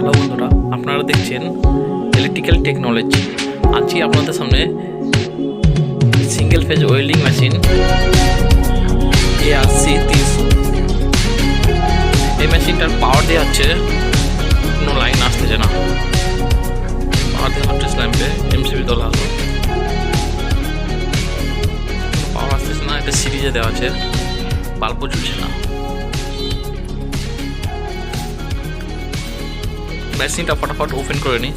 Hello বন্ধুরা, আপনারা দেখছেন ইলেকট্রিক্যাল টেকনোলজি। আজকে আপনাদের সামনে single phase welding machine ARC-300। এই মেশিনটার পাওয়ার দেওয়া হচ্ছে, কোনো লাইন আসতেছে না, পাওয়ার দেওয়া হচ্ছে ল্যাম্পে MCB তোলা হলো, পাওয়ার আসতেছে না। এটা সিরিজে দেওয়া আছে, বাল্বও ঝুলছে না। মেশিনটা ফটাফট ওপেন করে নিই।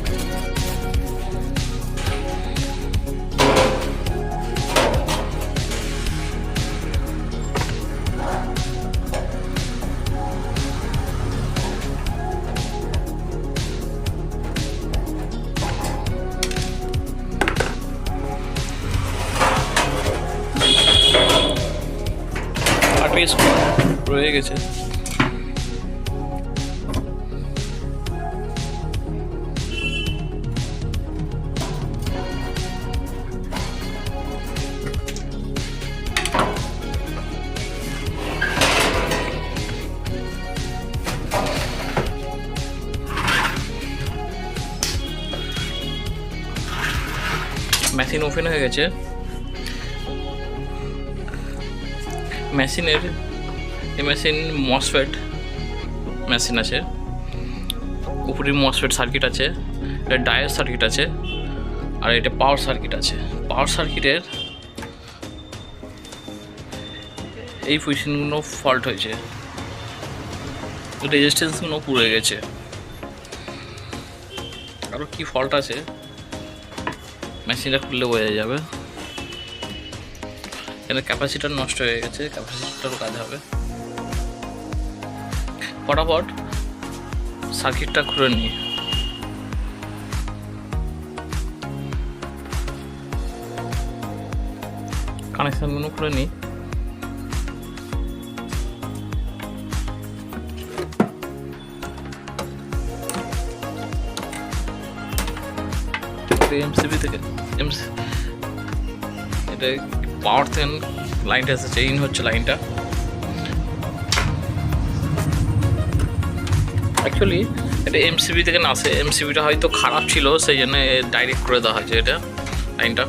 রয়ে গেছে। মেশিন ওপেন হয়ে গেছে। মেশিনের এই মেশিন মসফেট মেশিন আছে, উপরে মসফেট সার্কিট আছে, এটা ডায়োড সার্কিট আছে, আর এটা পাওয়ার সার্কিট আছে। পাওয়ার সার্কিটের এই পজিশনগুলো ফল্ট হয়েছে, রেজিস্ট্যান্সগুলো পুড়ে গেছে। আরও কি ফল্ট আছে মেশিনটা খুললে বোঝা যাবে। এখানে ক্যাপাসিটার নষ্ট হয়ে গেছে, ক্যাপাসিটারও কাজ হবে। ফটাফট সার্কিটটা খুলে নিই। কানেকশনগুলো খুলে নিই। MCB থেকে এটা পাওয়ার থেকে লাইনটা এসেছে, ইন হচ্ছে লাইনটা। অ্যাকচুয়ালি এটা MCB থেকে না আসে, MCBটা হয়তো খারাপ ছিল, সেই জন্য ডাইরেক্ট করে দেওয়া হয়েছে এটা লাইনটা।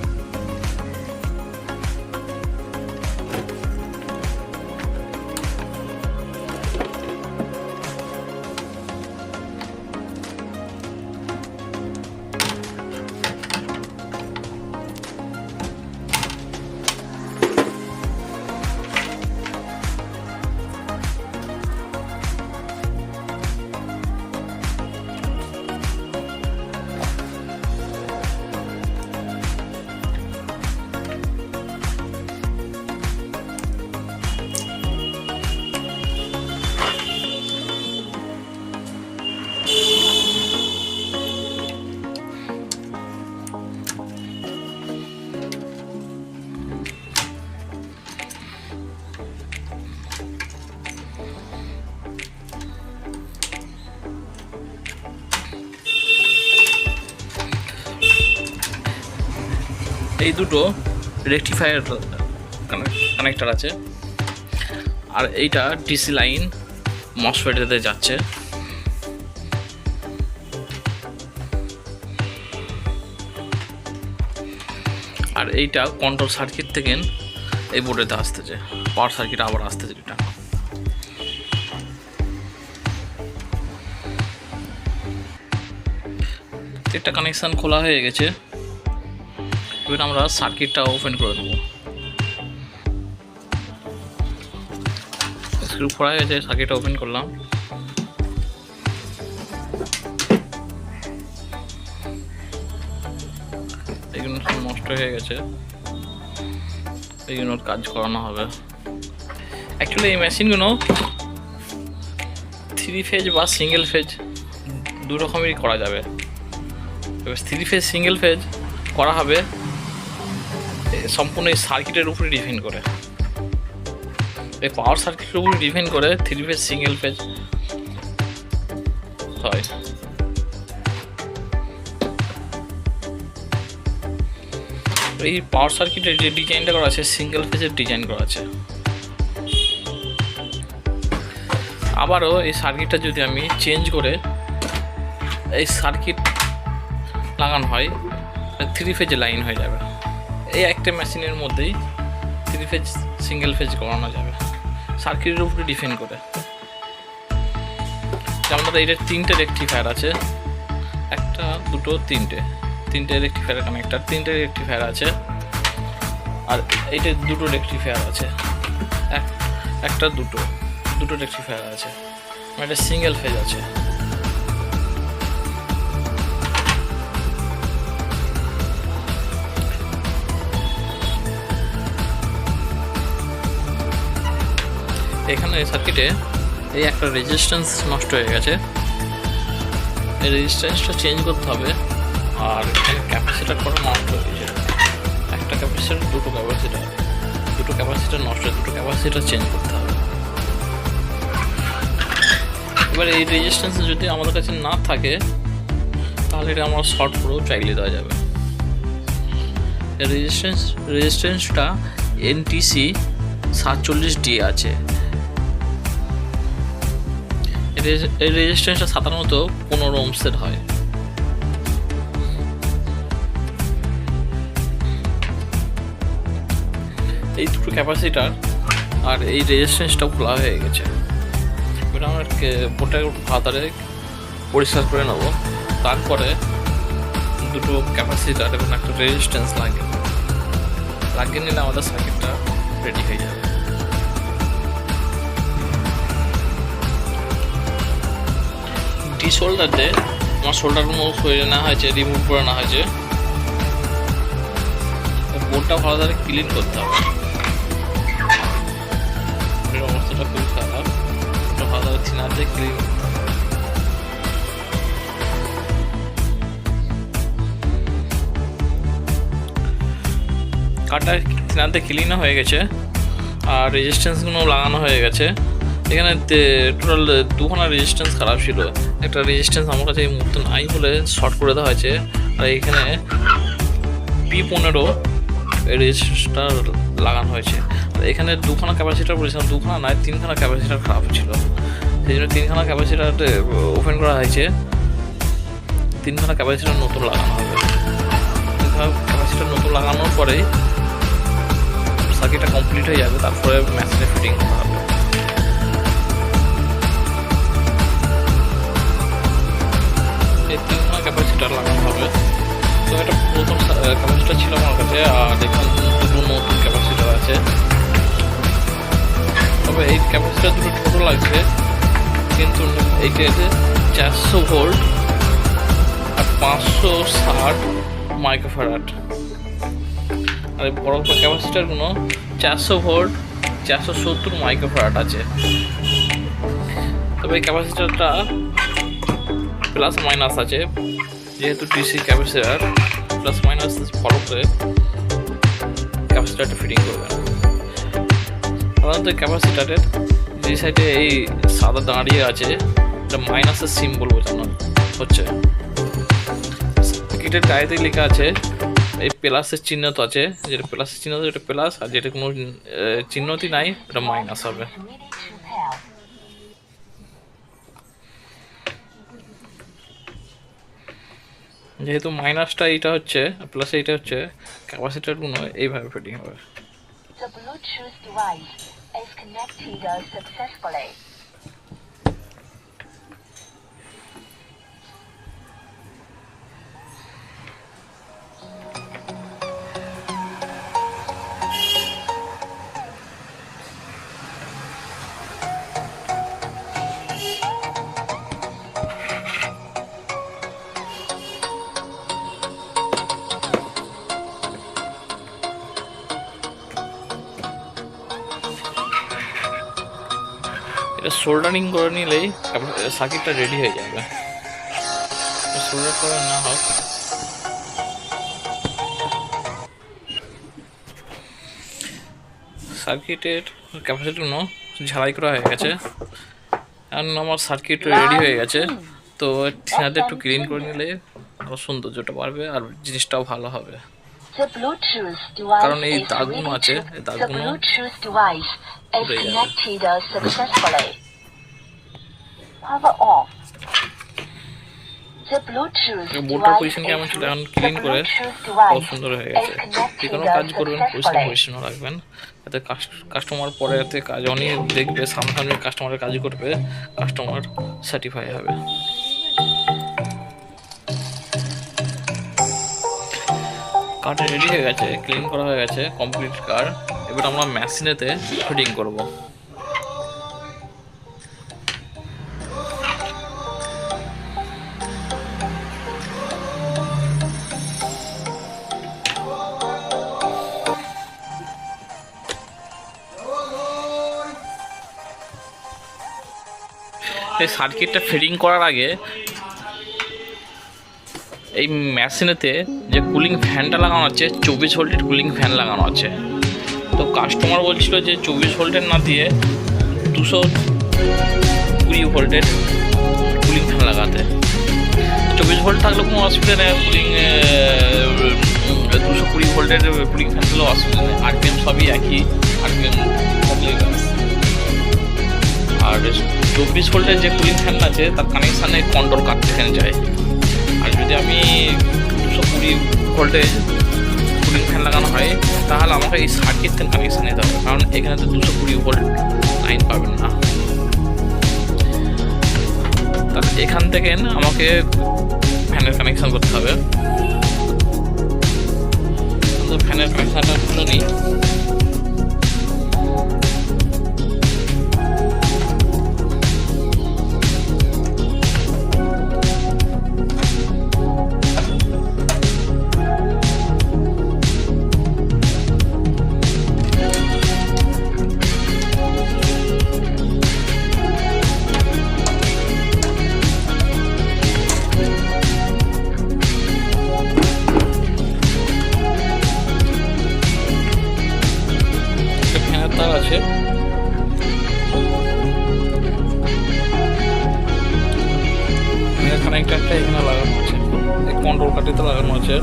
এই দুটো রেকটিফায়ার কানেক্টর আছে, আর এইটা ডিসি লাইন মসফেটে যাচ্ছে। আর এইটা কন্ট্রোল সার্কিট থেকে এই বোর্ডেতে আসতেছে, পাওয়ার সার্কিট আবার আসতেছে। এটা একটা কানেকশান খোলা হয়ে গেছে। এবার আমরা সার্কিটটা ওপেন করে দেবো। স্ক্রু খোলা হয়ে গেছে, সার্কিটটা ওপেন করলাম। এইগুলো সব নষ্ট হয়ে গেছে, এইগুলোর কাজ করানো হবে। অ্যাকচুয়ালি এই মেশিনগুলো 3 ফেজ বা সিঙ্গেল ফেজ দু রকমেরই করা যাবে। এবার 3 ফেজ সিঙ্গেল ফেজ করা হবে সম্পূর্ণ এই সার্কিটের উপরে ডিপেন্ড করে, এই পাওয়ার সার্কিটের উপরে ডিপেন্ড করে 3 ফেজ সিঙ্গেল ফেজ হয়। এই পাওয়ার সার্কিটের যে ডিজাইনটা করা আছে সিঙ্গেল ফেজের ডিজাইন করা আছে। আবারও এই সার্কিটটা যদি আমি চেঞ্জ করে এই সার্কিট লাগানো হয়, 3 ফেজে লাইন হয়ে যাবে। এই একটা মেশিনের মধ্যেই 3 ফেজ সিঙ্গেল ফেজ করানো যাবে সার্কিটের উপরে ডিপেন্ড করে। যেমন ধরো এইটার 3টে রেকটিফায়ার আছে, 1 2 3টে রেকটিফায়ার কানেক্টার, 3টে রেকটিফায়ার আছে। আর এইটা 2টো রেকটিফায়ার আছে, 1 2টো রেকটিফায়ার আছে, এটা সিঙ্গেল ফেজ আছে। এখানে সার্কিটে এই একটা রেজিস্ট্যান্স নষ্ট হয়ে গেছে, এই রেজিস্ট্যান্সটা চেঞ্জ করতে হবে। আর এখানে ক্যাপাসিটার করা নষ্ট হয়ে গেছে, একটা ক্যাপাসিটার দুটো ক্যাপাসিটার নষ্ট, দুটো ক্যাপাসিটার চেঞ্জ করতে হবে। এবার এই রেজিস্ট্যান্স যদি আমাদের কাছে না থাকে তাহলে এটা আমরা শর্ট করেও চাইলে দেওয়া যাবে। রেজিস্ট্যান্সটা NTC 47D আছে। এই রেজিস্ট্যান্সটা সাধারণত 15 ওহমসের হয়। এই দুটো ক্যাপাসিটার আর এই রেজিস্ট্যান্সটাও খোলা হয়ে গেছে। এটা আমরা বোর্ডটাকে ভাতারে পরিষ্কার করে নেব, তারপরে দুটো ক্যাপাসিটার এবং একটা রেজিস্ট্যান্স লাগিয়ে নিলে আমাদের সার্কিটটা রেডি হয়ে যাবে। ডিশোল্ডার দিয়ে আমার শোল্ডারগুলো সরিয়ে নেওয়া হয়েছে, রিমুভ করে নেওয়া হয়েছে। বোর্ডটা ভালো করে ক্লিন করতে হবে, এর অবস্থাটা খুব খারাপ, ওটা ভালো করে থিনার দিয়ে ক্লিন করতে হবে। কাঠটা থিনার দিয়ে ক্লিনও হয়ে গেছে আর রেজিস্ট্যান্সগুলো লাগানো হয়ে গেছে। এখানে টোটাল 2খানা রেজিস্ট্যান্স খারাপ ছিল, একটা রেজিস্ট্যান্স আমার কাছে এই মুহূর্তে নাই বলে শর্ট করে দেওয়া হয়েছে। আর এইখানে P15 এই রেজিস্ট্যান্সটা লাগানো হয়েছে। আর এখানে 2খানা ক্যাপাসিটার বলেছিলাম, 2খানা নয় 3খানা ক্যাপাসিটার খারাপ ছিল, সেই জন্য 3খানা ক্যাপাসিটার ওপেন করা হয়েছে। 3খানা ক্যাপাসিটার নতুন লাগানো হবে। 3খানা ক্যাপাসিটার নতুন লাগানোর পরেই সার্কিটটা কমপ্লিট হয়ে যাবে, তারপরে মেশিনে ফিটিং করা হবে। এই 3খানা ক্যাপাসিটার লাগানো হবে। তো এটা প্রথম ক্যাপাসিটার ছিল আমার কাছে, আর এখানে দুটো নতুন ক্যাপাসিটার আছে। তবে এই ক্যাপাসিটার দুটো ছোটো লাগছে, কিন্তু এইটাতে 400 ভোল্ট আর 560 মাইক্রোফ্যারাড। আর এই বড় ক্যাপাসিটারগুলো 400 ভোল্ট 470 মাইক্রোফ্যারাড আছে। তবে এই ক্যাপাসিটারটা প্লাস মাইনাস আছে, যেহেতু DC capacitor plus minus follow করে ক্যাপাসিটারটা ফিটিং করবে। সাধারণত ক্যাপাসিটারের যে সাইডে এই সাদা দাঁড়িয়ে আছে এটা মাইনাসের সিম্বল বোঝানো হচ্ছে। কিটের গায়েতে লেখা আছে এই প্লাসের চিহ্ন তো আছে, যেটা প্লাসের চিহ্ন এটা প্লাস, আর যেটা কোনো চিহ্নটি নাই এটা মাইনাস হবে। যেহেতু মাইনাসটা এইটা হচ্ছে প্লাস এইটা হচ্ছে, ক্যাপাসিটারগুলো এইভাবে ফিটিং হবে। The Bluetooth device is connected successfully. এটা সোল্ডারিং করে নিলেই সার্কিটটা রেডি হয়ে যাবে। সোল্ডার করে না হোক, সার্কিটের ক্যাপাসিটিগুলো ঝালাই করা হয়ে গেছে। এখন আমার সার্কিট রেডি হয়ে গেছে। তো ঠিনাতে একটু ক্লিন করে নিলে আরও সৌন্দর্যটা বাড়বে আর জিনিসটাও ভালো হবে। The Bluetooth device কারণ এই is দাগগুলো আছে, এই The দাগগুলো Bluetooth device is উড়ে যাবে। connected successfully. Power off. The Bluetooth বোর্ডটার device position কেমন ছিল এখন the ক্লিন করে Bluetooth খুব device সুন্দর হয়ে is গেছে। যে connected কোনো কাজ করবেন successfully. পজিশনও রাখবেন, যাতে কাস্টমার পরে যাতে কাজ অনেক দেখবে, সামনাসামনি কাস্টমারের কাজ করবে, কাস্টমার স্যাটিসফাই হবে। কার্ড রেডি হয়ে গেছে, ক্লিন করা হয়ে গেছে, কমপ্লিট কার্ড। এবার আমরা মেশিনেতে ফিটিং করব। এই সার্কিটটা ফিটিং করার আগে এই মেশিনেতে যে কুলিং ফ্যানটা লাগানো আছে 24 ভোল্টের কুলিং ফ্যান লাগানো আছে। তো কাস্টমার বলছিল যে 24 ভোল্টের না দিয়ে 220 ভোল্টের কুলিং ফ্যান লাগাতে। 24 ভোল্ট থাকলে কোনো অসুবিধা নেই, কুলিং 220 ভোল্টের কুলিং ফ্যান থাকলেও অসুবিধা নেই, আরপিএম সবই একই, আরপিএম থাকলেই ব্যাস। আর 24 ভোল্টের যে কুলিং ফ্যান আছে তার কানেকশানে কন্ট্রোল কাটতে এখানে যায়। আর যদি আমি 220 ভোল্টের কুলিং ফ্যান লাগানো হয় তাহলে আমাকে এই সার্কিট ফ্যান কানেকশান নিতে হবে, কারণ এখানে তো 220 ভোল্ট লাইন পাবেন না। তাহলে এখান থেকে আমাকে ফ্যানের কানেকশান করতে হবে। তো ফ্যানের কানেকশানটা খুলে নিই। তার আছে কানেক্টারটা এখানে লাগানো আছে, এই কন্ট্রোল কাটিতে লাগানো আছে।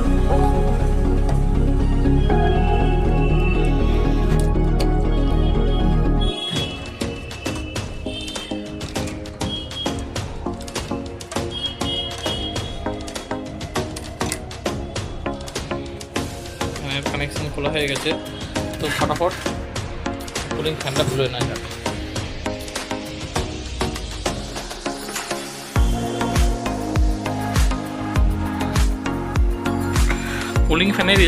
কানেকশন খোলা হয়ে গেছে, তো ফটাফট কুলিং ফ্যানটা খুলে নেওয়া যাবে। কুলিং ফ্যানের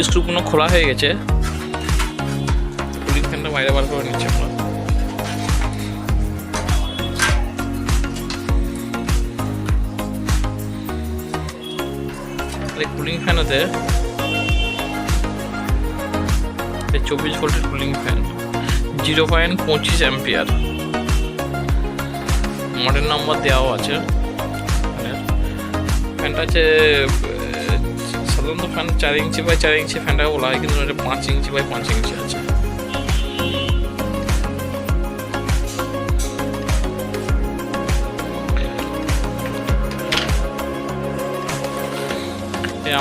স্ক্রুগুলো খোলা হয়ে গেছে, কুলিং ফ্যানটা বাইরে বার করে নিচ্ছে আমরা। কুলিং ফ্যানেতে 24 ভোল্টের cooling fan 0.25 ampere, model number দেওয়াও আছে। ফ্যানটা আছে সাধারণত ফ্যান 4 ইঞ্চি বাই 4 ইঞ্চি ফ্যানটা বলা হয়, কিন্তু এটা 5 ইঞ্চি বাই 5 ইঞ্চি আছে।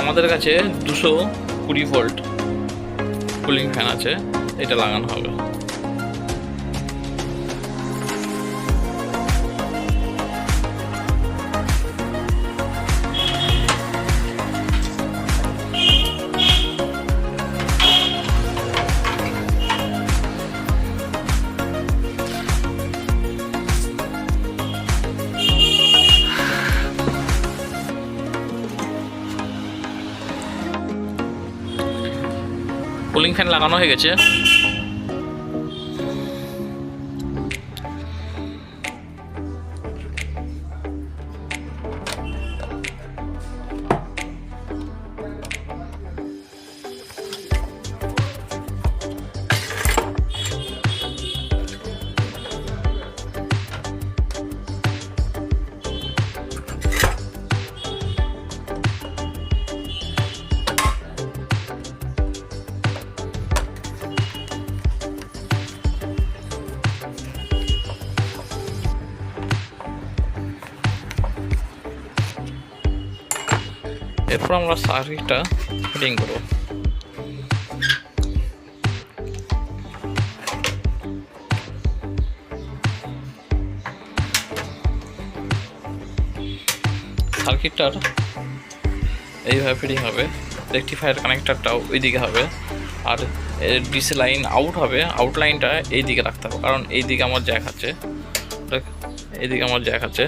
আমাদের কাছে 220 ভোল্ট কুলিং ফ্যান আছে, এটা লাগানো হবে। কুলিং ফ্যান লাগানো হয়ে গেছে। এরপর আমরা সার্কিটটা ফিটিং করব। সার্কিটটার এইভাবে ফিটিং হবে, রেকটিফায়ার কানেক্টারটাও ওইদিকে হবে, আর ডিসি লাইন আউট হবে, আউট লাইনটা এই দিকে রাখতে হবে, কারণ এই দিকে আমার জ্যাক আছে, এইদিকে আমার জ্যাক আছে।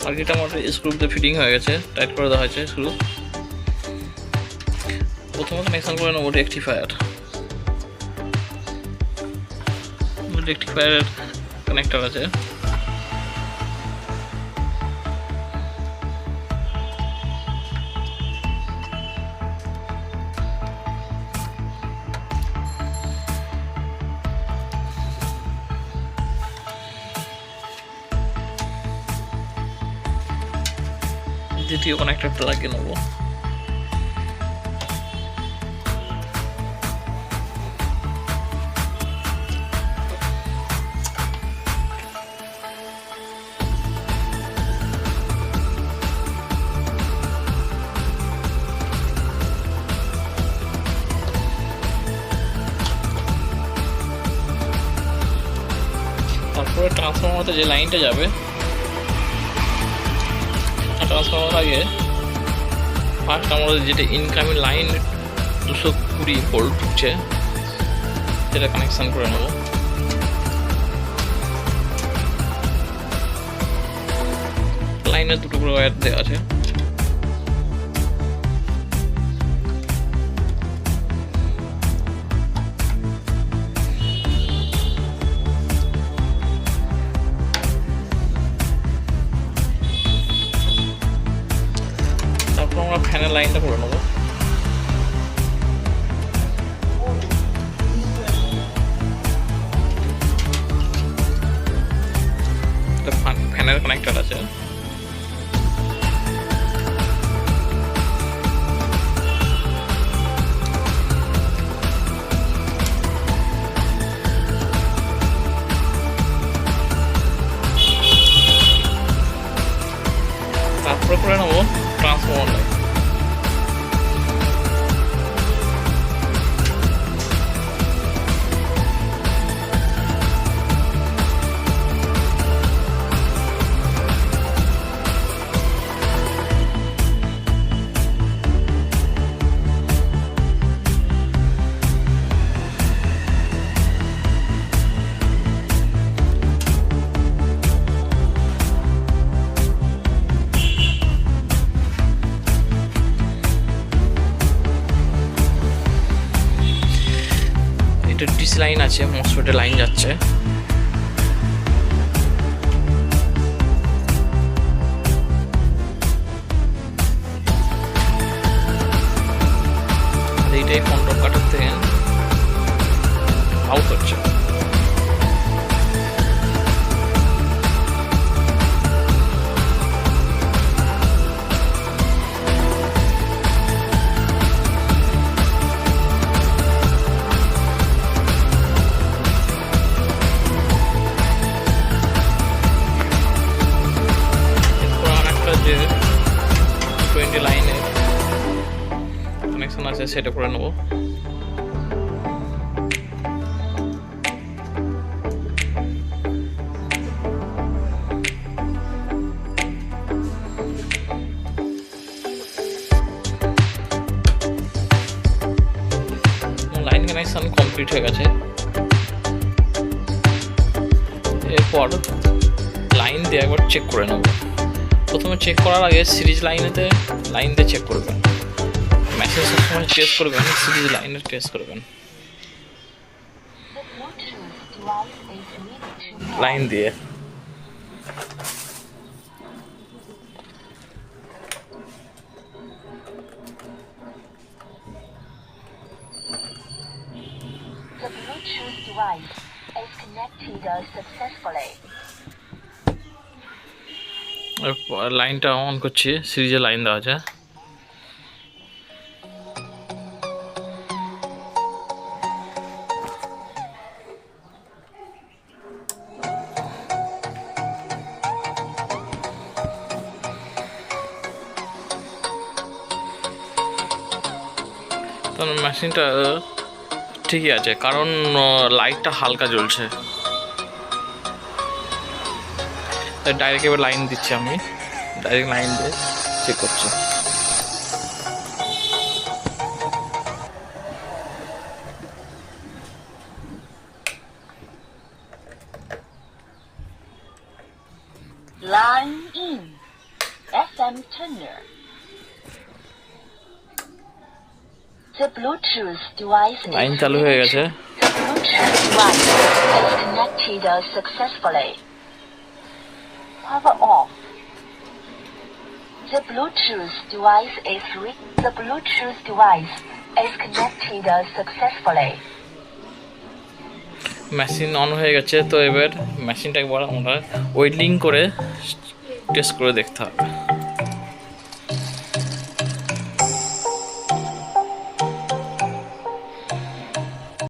সার্কিট আমার স্ক্রু দিয়ে ফিটিং হয়ে গেছে, টাইট করে দেওয়া হয়েছে স্ক্রু। প্রথমে কানেকশন করে নেবো রেকটিফায়ার কানেক্টর আছে। দ্বিতীয় কানেক্টরটা লাগিয়ে নেবো। তারপরে ট্রান্সফরমারতে যে লাইনটা যাবে, ট্রান্সফরমার আগে ফার্স্ট আমাদের যেটা ইনকামিং লাইন 220 ভোল্ট ঢুকছে সেটা কানেকশান করে নেব। লাইনের দুটো করে ওয়্যার দেওয়া আছে। আমরা ফ্যানের লাইনটা করে নেবো। ফ্যানের কানেক্টর আছে। তারপরে করে নেবো ট্রান্সফরমার লাইন। ডিসি লাইন আছে, মসফেটের লাইন যাচ্ছে। এইটাই কন্ট্রোল কাটার থেকে আউট হচ্ছে। যে 20 লাইনের কানেকশন আছে সেটা করে নেবো। লাইন কানেকশন কমপ্লিট হয়ে গেছে। এরপর লাইন দিয়ে একবার চেক করে নেব। প্রথমে চেক করার আগে সিরিজ লাইন দিয়ে চেক করবেন। মেশিন সবসময় টেস্ট করবেন, সিরিজ লাইনের টেস্ট করবেন লাইন দিয়ে। The Bluetooth device is connected successfully. লাইনটা অন করছি, সিরিজে লাইন দেওয়া আছে। তো মেশিনটা ঠিকই আছে, কারণ লাইটটা হালকা জ্বলছে। ডাইরেক্ট এবার লাইন দিচ্ছি, আমি ডাইরেক্ট লাইন দিয়ে চেক করছি। Line in. FM tuner. The Bluetooth device line is চালু হয়ে গেছে। The Bluetooth device is connected successfully. Power off. The Bluetooth device is connected successfully. Machine on হয়ে গেছে। তো এবার মেশিনটা একবার আমরা ওয়েল্ডিং করে টেস্ট করে দেখতে হবে।